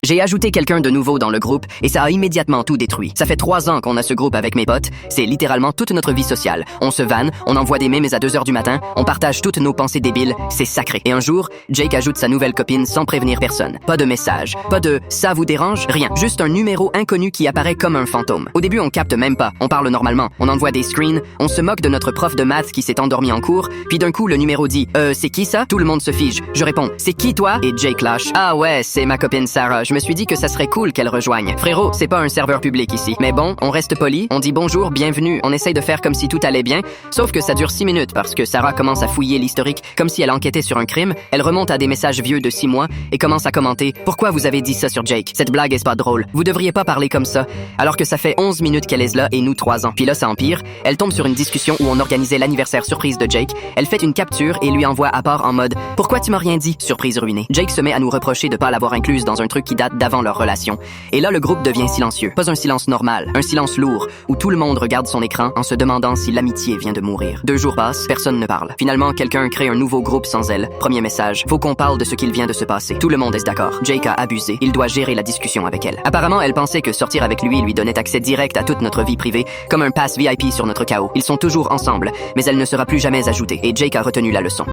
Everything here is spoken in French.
J'ai ajouté quelqu'un de nouveau dans le groupe et ça a immédiatement tout détruit. Ça fait 3 ans qu'on a ce groupe avec mes potes. C'est littéralement toute notre vie sociale. On se vanne, on envoie des memes à 2 heures du matin, on partage toutes nos pensées débiles. C'est sacré. Et un jour, Jake ajoute sa nouvelle copine sans prévenir personne. Pas de message, pas de « ça vous dérange ?» Rien. Juste un numéro inconnu qui apparaît comme un fantôme. Au début, on capte même pas. On parle normalement. On envoie des screens. On se moque de notre prof de maths qui s'est endormi en cours. Puis d'un coup, le numéro dit « c'est qui ça ?» Tout le monde se fige. Je réponds « c'est qui toi ?» Et Jake lâche « ah ouais, c'est ma copine Sarah. Je me suis dit que ça serait cool qu'elle rejoigne. » Frérot, c'est pas un serveur public ici. Mais bon, on reste poli. On dit bonjour, bienvenue. On essaye de faire comme si tout allait bien. Sauf que ça dure 6 minutes parce que Sarah commence à fouiller l'historique comme si elle enquêtait sur un crime. Elle remonte à des messages vieux de 6 mois et commence à commenter « pourquoi vous avez dit ça sur Jake? Cette blague est pas drôle. Vous devriez pas parler comme ça. » Alors que ça fait 11 minutes qu'elle est là et nous 3 ans. Puis là, ça empire. Elle tombe sur une discussion où on organisait l'anniversaire surprise de Jake. Elle fait une capture et lui envoie à part en mode « pourquoi tu m'as rien dit? » Surprise ruinée. Jake se met à nous reprocher de pas l'avoir incluse dans un truc qui date d'avant leur relation. Et là, le groupe devient silencieux. Pas un silence normal, un silence lourd, où tout le monde regarde son écran en se demandant si l'amitié vient de mourir. 2 jours passent, personne ne parle. Finalement, quelqu'un crée un nouveau groupe sans elle. Premier message, faut qu'on parle de ce qu'il vient de se passer. Tout le monde est d'accord. Jake a abusé. Il doit gérer la discussion avec elle. Apparemment, elle pensait que sortir avec lui donnait accès direct à toute notre vie privée, comme un pass VIP sur notre chaos. Ils sont toujours ensemble, mais elle ne sera plus jamais ajoutée. Et Jake a retenu la leçon.